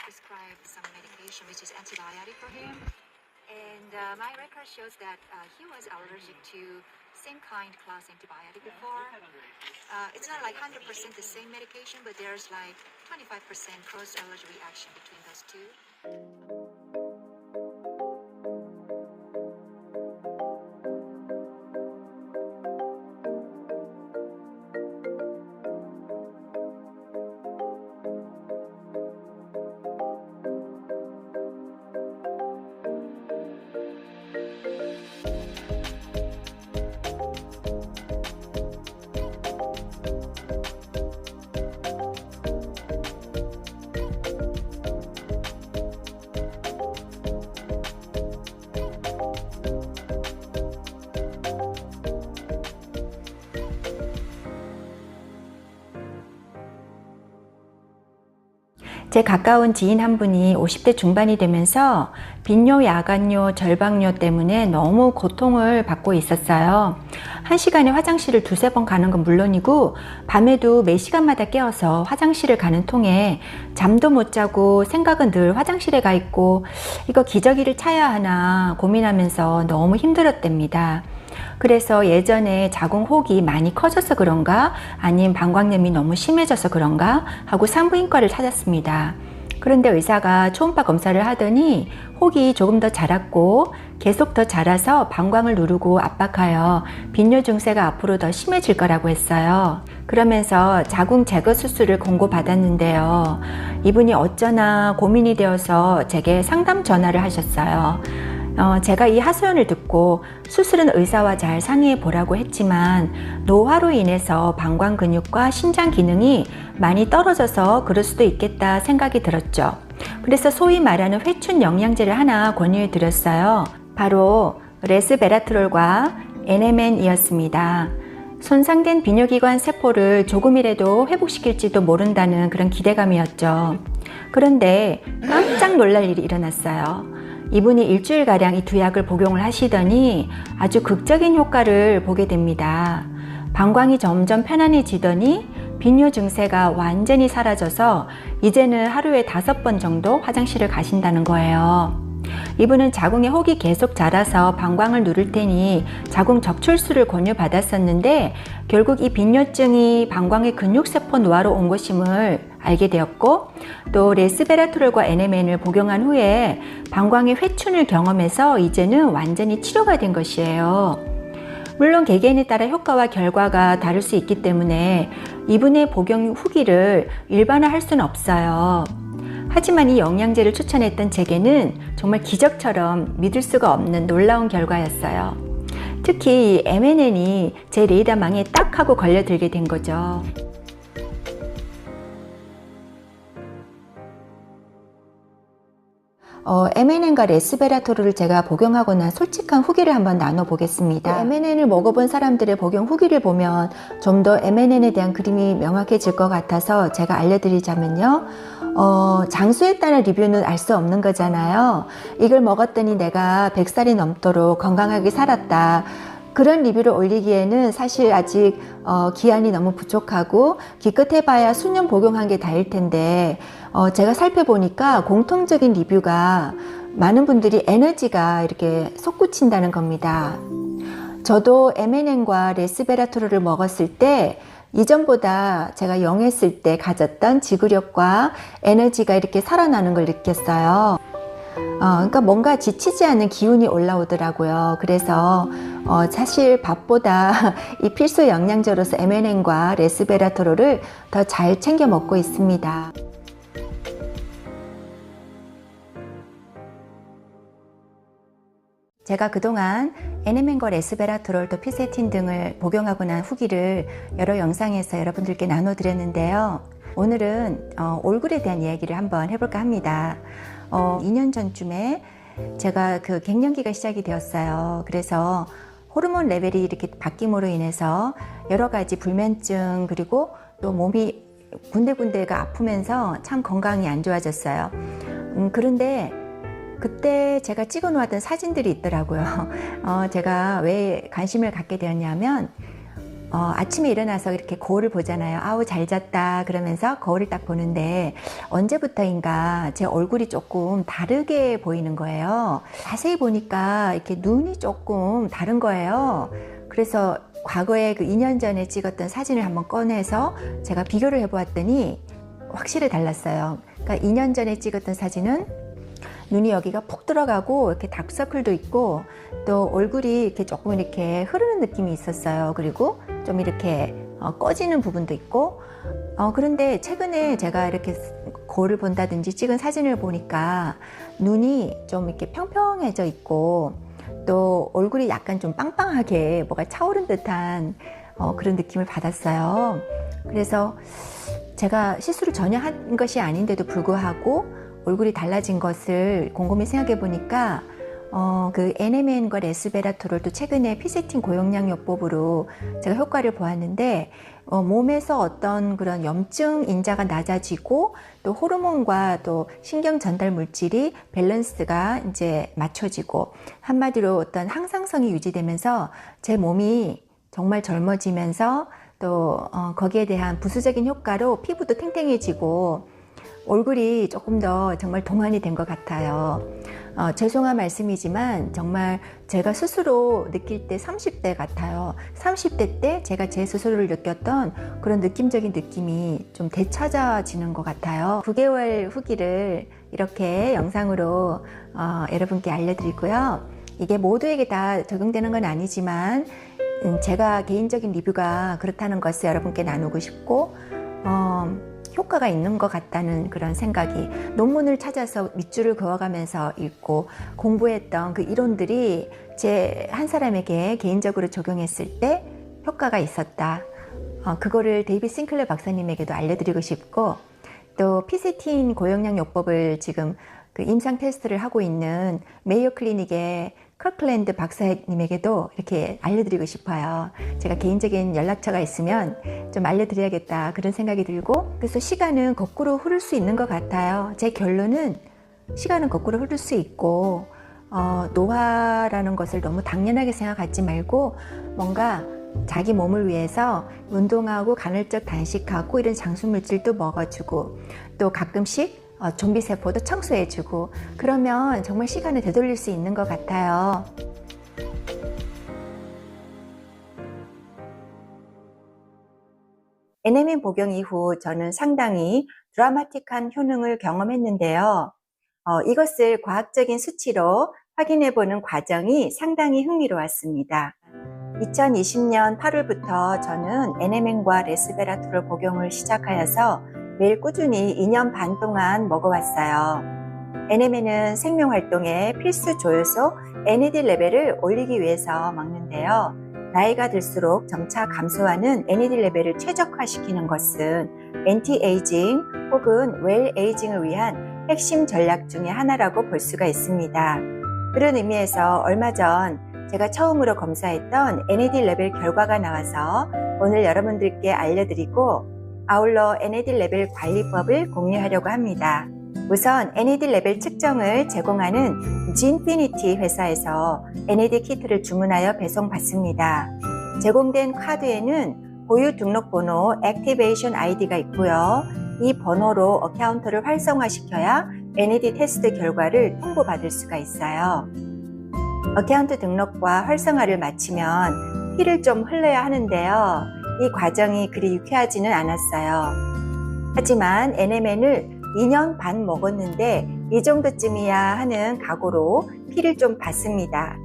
prescribed some medication which is antibiotic for him. And my record shows that he was allergic to same kind class antibiotic before. It's not like 100% the same medication, but there's like 25% cross allergy reaction between those two. 제 가까운 지인 한 분이 50대 중반이 되면서 빈뇨, 야간뇨, 절박뇨 때문에 너무 고통을 받고 있었어요. 한 시간에 화장실을 두세 번 가는 건 물론이고 밤에도 매 시간마다 깨어서 화장실을 가는 통에 잠도 못 자고 생각은 늘 화장실에 가 있고 이거 기저귀를 차야 하나 고민하면서 너무 힘들었답니다. 그래서 예전에 자궁 혹이 많이 커져서 그런가 아니면 방광염이 너무 심해져서 그런가 하고 산부인과를 찾았습니다. 그런데 의사가 초음파 검사를 하더니 혹이 조금 더 자랐고 계속 더 자라서 방광을 누르고 압박하여 빈뇨 증세가 앞으로 더 심해질 거라고 했어요. 그러면서 자궁 제거 수술을 권고받았는데요. 이분이 어쩌나 고민이 되어서 제게 상담 전화를 하셨어요. 제가 이 하소연을 듣고 수술은 의사와 잘 상의해 보라고 했지만 노화로 인해서 방광 근육과 신장 기능이 많이 떨어져서 그럴 수도 있겠다 생각이 들었죠. 그래서 소위 말하는 회춘 영양제를 하나 권유해 드렸어요. 바로 레스베라트롤과 NMN이었습니다. 손상된 비뇨기관 세포를 조금이라도 회복시킬지도 모른다는 그런 기대감이었죠. 그런데 깜짝 놀랄 일이 일어났어요. 이분이 일주일가량 이 두 약을 복용을 하시더니 아주 극적인 효과를 보게 됩니다. 방광이 점점 편안해지더니 빈뇨 증세가 완전히 사라져서 이제는 하루에 5번 정도 화장실을 가신다는 거예요. 이분은 자궁에 혹이 계속 자라서 방광을 누를 테니 자궁 적출술을 권유받았었는데 결국 이 빈뇨증이 방광의 근육세포 노화로 온 것임을 알게 되었고 또 레스베라트롤과 NMN을 복용한 후에 방광의 회춘을 경험해서 이제는 완전히 치료가 된 것이에요. 물론 개개인에 따라 효과와 결과가 다를 수 있기 때문에 이분의 복용 후기를 일반화할 수는 없어요. 하지만 이 영양제를 추천했던 제게는 정말 기적처럼 믿을 수가 없는 놀라운 결과였어요. 특히 이 MNN이 제 레이더망에 딱 하고 걸려들게 된 거죠. MNN과 레스베라토르를 제가 복용하고 난 솔직한 후기를 한번 나눠보겠습니다. MNN을 먹어본 사람들의 복용 후기를 보면 좀 더 MNN에 대한 그림이 명확해질 것 같아서 제가 알려드리자면요. 장수에 따른 리뷰는 알 수 없는 거잖아요. 이걸 먹었더니 내가 100살이 넘도록 건강하게 살았다. 그런 리뷰를 올리기에는 사실 아직 기한이 너무 부족하고 기껏해봐야 수년 복용한 게 다일 텐데 제가 살펴보니까 공통적인 리뷰가 많은 분들이 에너지가 이렇게 솟구친다는 겁니다. 저도 MNN과 레스베라토르를 먹었을 때 이전보다 제가 영했을 때 가졌던 지구력과 에너지가 이렇게 살아나는 걸 느꼈어요. 그러니까 뭔가 지치지 않는 기운이 올라오더라고요. 그래서 사실 밥보다 이 필수 영양제로서 MNN과 레스베라토르를 더 잘 챙겨 먹고 있습니다. 제가 그동안 NMN과 레스베라트롤 또 피세틴 등을 복용하고 난 후기를 여러 영상에서 여러분들께 나눠드렸는데요. 오늘은 올굴에 대한 이야기를 한번 해볼까 합니다. 2년 전쯤에 제가 그 갱년기가 시작이 되었어요. 그래서 호르몬 레벨이 이렇게 바뀜으로 인해서 여러 가지 불면증 그리고 또 몸이 군데군데가 아프면서 참 건강이 안 좋아졌어요. 그런데 그때 제가 찍어 놓았던 사진들이 있더라고요. 제가 왜 관심을 갖게 되었냐면 아침에 일어나서 이렇게 거울을 보잖아요. 아우 잘 잤다 그러면서 거울을 딱 보는데 언제부터인가 제 얼굴이 조금 다르게 보이는 거예요. 자세히 보니까 이렇게 눈이 조금 다른 거예요. 그래서 과거에 그 2년 전에 찍었던 사진을 한번 꺼내서 제가 비교를 해보았더니 확실히 달랐어요. 그러니까 2년 전에 찍었던 사진은 눈이 여기가 푹 들어가고 이렇게 다크서클도 있고 또 얼굴이 이렇게 조금 이렇게 흐르는 느낌이 있었어요. 그리고 좀 이렇게 꺼지는 부분도 있고 그런데 최근에 제가 이렇게 거울을 본다든지 찍은 사진을 보니까 눈이 좀 이렇게 평평해져 있고 또 얼굴이 약간 좀 빵빵하게 뭐가 차오른 듯한 그런 느낌을 받았어요. 그래서 제가 실수를 전혀 한 것이 아닌데도 불구하고 얼굴이 달라진 것을 곰곰이 생각해 보니까 그 NMN과 레스베라톨을 또 최근에 피세틴 고용량요법으로 제가 효과를 보았는데 몸에서 어떤 그런 염증 인자가 낮아지고 또 호르몬과 또 신경 전달 물질이 밸런스가 이제 맞춰지고 한마디로 어떤 항상성이 유지되면서 제 몸이 정말 젊어지면서 또 거기에 대한 부수적인 효과로 피부도 탱탱해지고 얼굴이 조금 더 정말 동안이 된 것 같아요. 죄송한 말씀이지만 정말 제가 스스로 느낄 때 30대 같아요. 30대 때 제가 제 스스로를 느꼈던 그런 느낌적인 느낌이 좀 되찾아지는 것 같아요. 9개월 후기를 이렇게 영상으로 여러분께 알려드리고요. 이게 모두에게 다 적용되는 건 아니지만 제가 개인적인 리뷰가 그렇다는 것을 여러분께 나누고 싶고 효과가 있는 것 같다는 그런 생각이 논문을 찾아서 밑줄을 그어가면서 읽고 공부했던 그 이론들이 제 한 사람에게 개인적으로 적용했을 때 효과가 있었다. 그거를 데이빗 싱클레어 박사님에게도 알려드리고 싶고 또 피세틴 고용량요법을 지금 그 임상 테스트를 하고 있는 메이오 클리닉의 커클랜드 박사님에게도 이렇게 알려드리고 싶어요. 제가 개인적인 연락처가 있으면 좀 알려드려야겠다 그런 생각이 들고 그래서 시간은 거꾸로 흐를 수 있는 것 같아요. 제 결론은 시간은 거꾸로 흐를 수 있고 노화라는 것을 너무 당연하게 생각하지 말고 뭔가 자기 몸을 위해서 운동하고 간헐적 단식하고 이런 장수물질도 먹어주고 또 가끔씩 좀비 세포도 청소해주고 그러면 정말 시간을 되돌릴 수 있는 것 같아요. NMN 복용 이후 저는 상당히 드라마틱한 효능을 경험했는데요. 이것을 과학적인 수치로 확인해보는 과정이 상당히 흥미로웠습니다. 2020년 8월부터 저는 NMN과 레스베라톨을 복용을 시작하여서 매일 꾸준히 2년 반 동안 먹어왔어요. NMN은 생명활동의 필수 조효소 NAD 레벨을 올리기 위해서 먹는데요. 나이가 들수록 점차 감소하는 NAD 레벨을 최적화시키는 것은 엔티에이징 혹은 웰에이징을 위한 핵심 전략 중의 하나라고 볼 수가 있습니다. 그런 의미에서 얼마 전 제가 처음으로 검사했던 NAD 레벨 결과가 나와서 오늘 여러분들께 알려드리고 아울러 NAD 레벨 관리법을 공유하려고 합니다. 우선 NAD 레벨 측정을 제공하는 진피니티 회사에서 NAD 키트를 주문하여 배송받습니다. 제공된 카드에는 고유 등록번호 액티베이션 아이디가 있고요. 이 번호로 어카운트를 활성화시켜야 NAD 테스트 결과를 통보받을 수가 있어요. 어카운트 등록과 활성화를 마치면 피를 좀 흘려야 하는데요. 이 과정이 그리 유쾌하지는 않았어요. 하지만 NMN을 2년 반 먹었는데 이 정도쯤이야 하는 각오로 피를 좀 받습니다.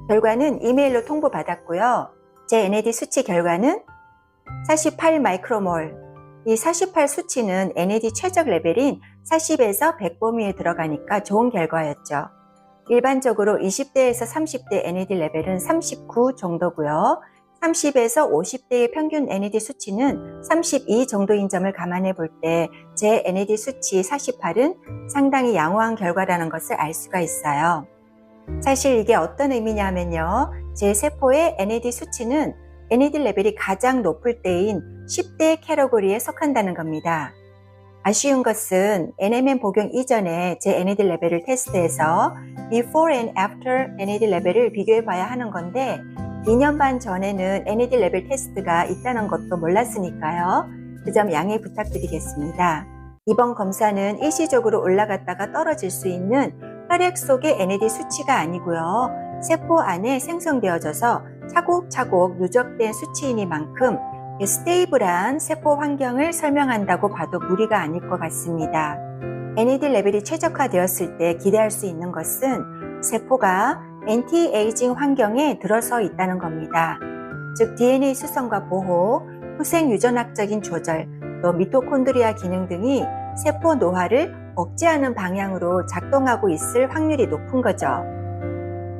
결과는 이메일로 통보받았고요. 제 NAD 수치 결과는 48 마이크로몰. 이 48 수치는 NAD 최적 레벨인 40에서 100 범위에 들어가니까 좋은 결과였죠. 일반적으로 20대에서 30대 NAD 레벨은 39 정도고요. 30에서 50대의 평균 NAD 수치는 32 정도인 점을 감안해 볼 때 제 NAD 수치 48은 상당히 양호한 결과라는 것을 알 수가 있어요. 사실 이게 어떤 의미냐면요. 제 세포의 NAD 수치는 NAD 레벨이 가장 높을 때인 10대 캐러고리에 속한다는 겁니다. 아쉬운 것은 NMN 복용 이전에 제 NAD 레벨을 테스트해서 Before and After NAD 레벨을 비교해 봐야 하는 건데 2년 반 전에는 NAD 레벨 테스트가 있다는 것도 몰랐으니까요. 그 점 양해 부탁드리겠습니다. 이번 검사는 일시적으로 올라갔다가 떨어질 수 있는 혈액 속의 NAD 수치가 아니고요. 세포 안에 생성되어져서 차곡차곡 누적된 수치이니만큼 스테이블한 세포 환경을 설명한다고 봐도 무리가 아닐 것 같습니다. NAD 레벨이 최적화되었을 때 기대할 수 있는 것은 세포가 엔티에이징 환경에 들어서 있다는 겁니다. 즉 DNA 수성과 보호, 후생 유전학적인 조절, 또 미토콘드리아 기능 등이 세포 노화를 억제하는 방향으로 작동하고 있을 확률이 높은 거죠.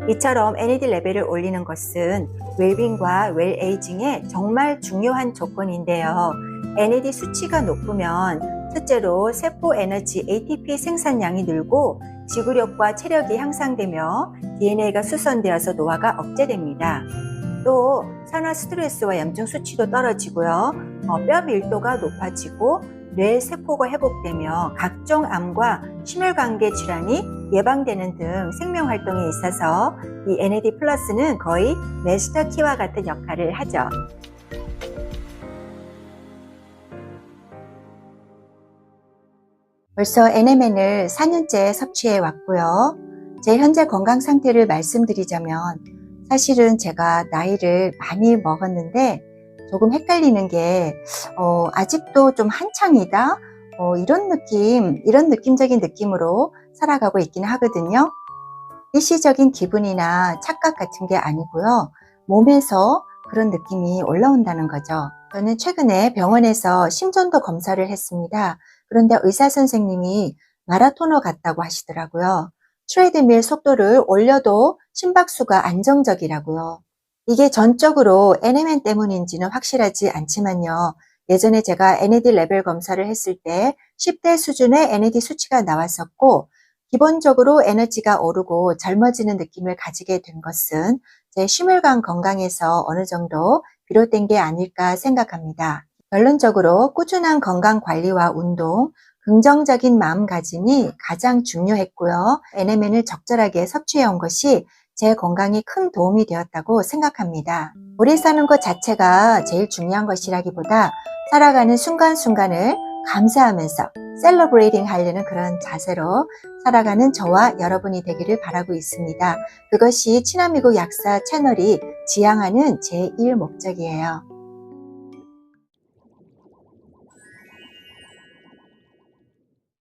이처럼 NAD 레벨을 올리는 것은 웰빙과 웰에이징에 정말 중요한 조건인데요. NAD 수치가 높으면 첫째로 세포 에너지 ATP 생산량이 늘고 지구력과 체력이 향상되며 DNA가 수선되어서 노화가 억제됩니다. 또 산화 스트레스와 염증 수치도 떨어지고요. 뼈 밀도가 높아지고 뇌 세포가 회복되며 각종 암과 심혈관계 질환이 예방되는 등 생명 활동에 있어서 이 NAD 플러스는 거의 마스터 키와 같은 역할을 하죠. 벌써 NMN을 4년째 섭취해 왔고요. 제 현재 건강 상태를 말씀드리자면 사실은 제가 나이를 많이 먹었는데 조금 헷갈리는 게 아직도 좀 한창이다 이런 느낌적인 느낌으로 살아가고 있긴 하거든요. 일시적인 기분이나 착각 같은 게 아니고요. 몸에서 그런 느낌이 올라온다는 거죠. 저는 최근에 병원에서 심전도 검사를 했습니다. 그런데 의사 선생님이 마라토너 같다고 하시더라고요. 트레드밀 속도를 올려도 심박수가 안정적이라고요. 이게 전적으로 NMN 때문인지는 확실하지 않지만요. 예전에 제가 NAD 레벨 검사를 했을 때 10대 수준의 NAD 수치가 나왔었고 기본적으로 에너지가 오르고 젊어지는 느낌을 가지게 된 것은 제 심혈관 건강에서 어느 정도 비롯된 게 아닐까 생각합니다. 결론적으로 꾸준한 건강 관리와 운동, 긍정적인 마음가짐이 가장 중요했고요. NMN을 적절하게 섭취해온 것이 제 건강에 큰 도움이 되었다고 생각합니다. 오래 사는 것 자체가 제일 중요한 것이라기보다 살아가는 순간순간을 감사하면서 셀러브레이팅 하려는 그런 자세로 살아가는 저와 여러분이 되기를 바라고 있습니다. 그것이 친환미국 약사 채널이 지향하는 제1 목적이에요.